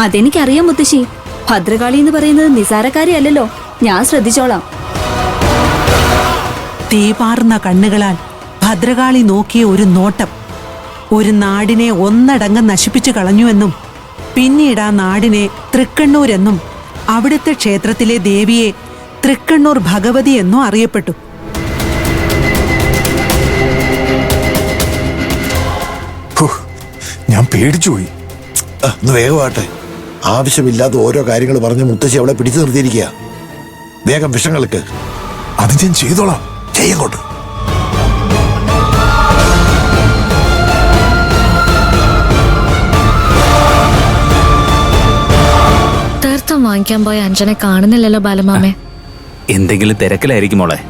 അതെനിക്കറിയാം മുത്തശ്ശി. ഭദ്രകാളി എന്ന് പറയുന്നത് നിസാരക്കാരിയല്ലല്ലോ. ഞാൻ ശ്രദ്ധിച്ചോളാം. തീപാറുന്ന കണ്ണുകളാൽ ഭദ്രകാളി നോക്കിയ ഒരു നോട്ടം ഒരു നാടിനെ ഒന്നടങ്കം നശിപ്പിച്ചു കളഞ്ഞുവെന്നും പിന്നീട് ആ നാടിനെ തൃക്കണ്ണൂരെന്നും അവിടുത്തെ ക്ഷേത്രത്തിലെ ദേവിയെ തൃക്കണ്ണൂർ ഭഗവതി എന്നും അറിയപ്പെട്ടു. ഞാൻ പേടിച്ചുപോയി. ഒന്ന് വേഗമാട്ടെ. ആവശ്യമില്ലാത്ത ഓരോ കാര്യങ്ങൾ പറഞ്ഞ് മുത്തശ്ശി അവളെ പിടിച്ചു നിർത്തിയിരിക്കുക. വേഗം വിഷങ്ങൾക്ക്. അത് ഞാൻ ചെയ്തോളാം. ചെയ്യങ്ങോട്ട്. തീർത്ഥം വാങ്ങിക്കാൻ പോയ അഞ്ജനെ കാണുന്നില്ലല്ലോ ബാലമാമേ. എന്തെങ്കിലും തിരക്കിലായിരിക്കും മോളെ.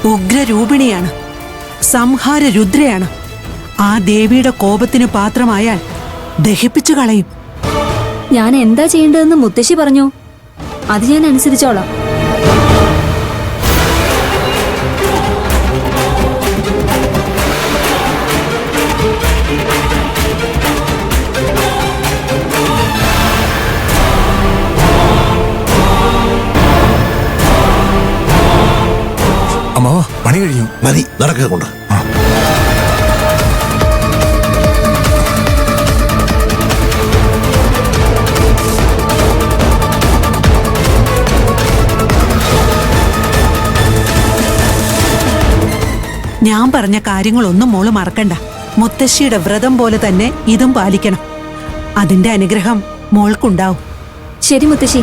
ഉഗ്രരൂപിണിയാണ്, സംഹാര രുദ്രയാണ്. ആ ദേവിയുടെ കോപത്തിന് പാത്രമായാൽ ദഹിപ്പിച്ചു കളയും. ഞാൻ എന്താ ചെയ്യേണ്ടതെന്ന് മുത്തശ്ശി പറഞ്ഞു. അത് ഞാൻ അനുസരിച്ചോളാം. അമ്മാവ, പണി കഴിഞ്ഞു. മതി, നടക്കുക കൊണ്ട്. ഞാൻ പറഞ്ഞ കാര്യങ്ങളൊന്നും മോള് മറക്കണ്ട. മുത്തശ്ശിയുടെ വ്രതം പോലെ തന്നെ ഇതും പാലിക്കണം. അതിന്റെ അനുഗ്രഹം മോൾക്കുണ്ടാവും. ശരി മുത്തശ്ശി,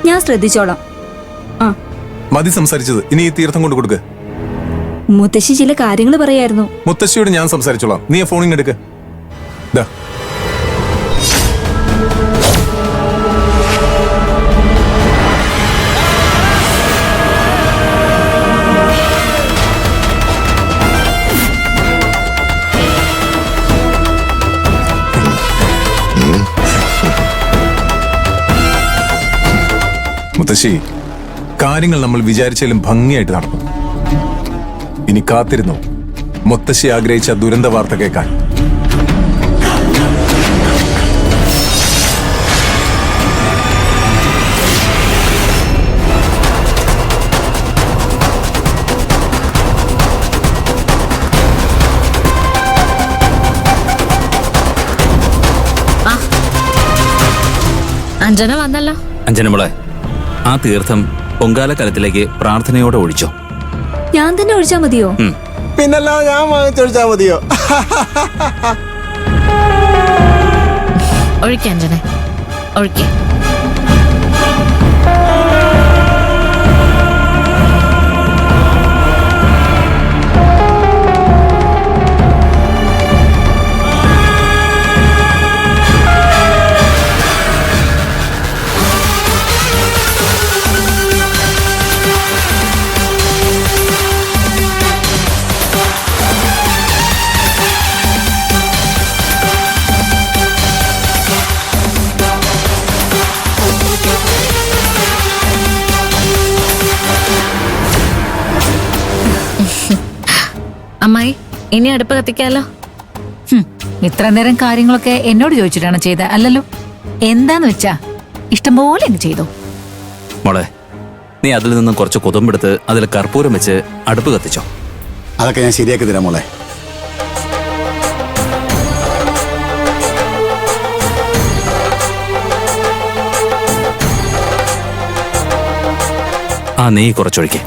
ഞാൻ ശ്രദ്ധിച്ചോളാം. ആ മതി സംസാരിച്ചത്. ഇനി ഈ തീർത്ഥം കൊണ്ട് കൊടുക്ക്. മുത്തശ്ശി ചില കാര്യങ്ങൾ പറയായിരുന്നു. മുത്തശ്ശിയോട് ഞാൻ സംസാരിച്ചോളാം. നീ ആ ഫോണിങ് എടുക്ക്. മുത്തശ്ശി, കാര്യങ്ങൾ നമ്മൾ വിചാരിച്ചാലും ഭംഗിയായിട്ട് നടക്കും. ഇനി കാത്തിരുന്നു മുത്തശ്ശി ആഗ്രഹിച്ച ദുരന്ത വാർത്ത കേൾക്കാൻ. അഞ്ജന വന്നല്ലോ. അഞ്ജന മോളെ, ആ തീർത്ഥം പൊങ്കാലക്കലത്തിലേക്ക് പ്രാർത്ഥനയോടെ ഒഴിച്ചോ. ഞാൻ തന്നെ ഒഴിച്ചാ മതിയോ? പിന്നല്ല, ഞാൻ വാങ്ങിച്ചൊഴിച്ചാ മതിയോ? ഒഴിക്ക അഞ്ജന, ഒഴിക്ക. അമ്മായി, ഇനി അടുപ്പ് കത്തിക്കാലോ. ഇത്ര നേരം കാര്യങ്ങളൊക്കെ എന്നോട് ചോദിച്ചിട്ടാണ് ചെയ്ത, അല്ലല്ലോ? എന്താന്ന് വെച്ചാ ഇഷ്ടംപോലെ അങ്ങ് ചെയ്തോ. മോളെ, നീ അതിൽ നിന്നും കുറച്ച് കൊതുമ്പെടുത്ത് അതിൽ കർപ്പൂരം വെച്ച് അടുപ്പ് കത്തിച്ചോ. അതൊക്കെ ഞാൻ ശരിയാക്കി തരാം മോളെ. ആ നെയ്യ് കുറച്ചൊഴിക്കേ.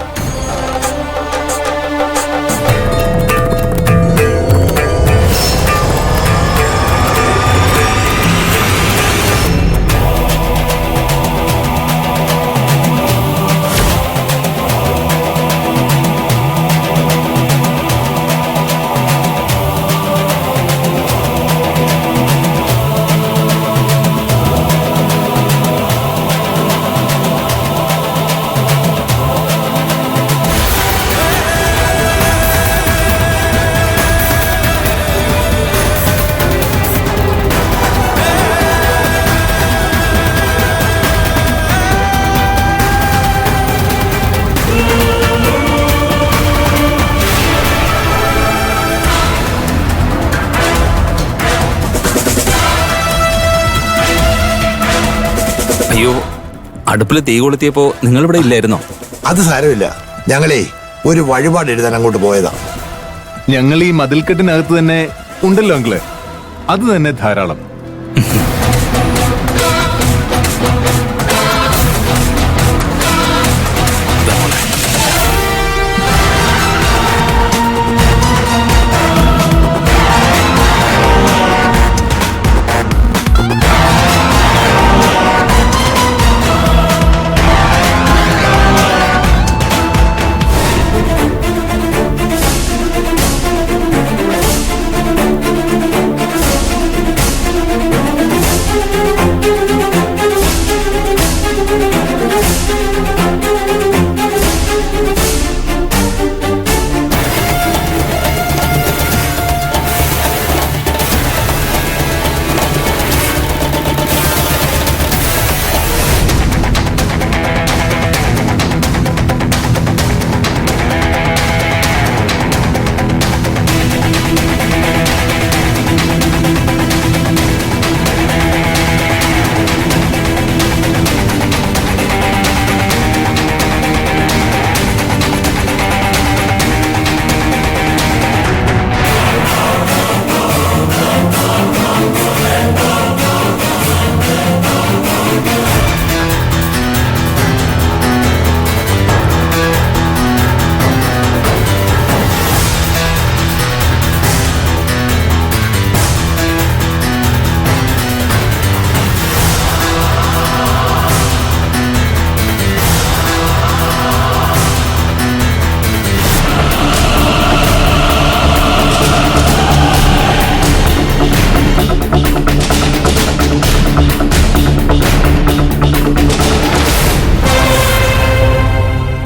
അയ്യോ, അടുപ്പിൽ തീ കൊളുത്തിയപ്പോ നിങ്ങൾ ഇവിടെ ഇല്ലായിരുന്നോ? അത് സാരമില്ല, ഞങ്ങളേ ഒരു വഴിപാട് എഴുതാൻ അങ്ങോട്ട് പോയതാ. ഞങ്ങൾ ഈ മതിൽക്കെട്ടിനകത്ത് തന്നെ ഉണ്ടല്ലോ അങ്കിളെ, അത് തന്നെ ധാരാളം.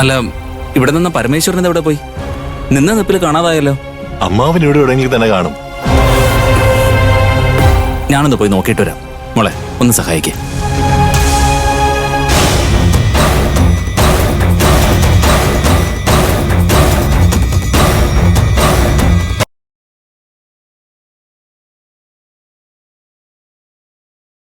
അല്ല, ഇവിടെ നിന്ന് പരമേശ്വരൻ എവിടെ പോയി? നിന്ന നിപ്പിൽ കാണാതായല്ലോ. അമ്മാവൻ ഇവിടെ എവിടെയെങ്കിലും തന്നെ കാണും. ഞാനൊന്ന് പോയി നോക്കിയിട്ട് വരാം. മോളെ, ഒന്ന് സഹായിക്കേ.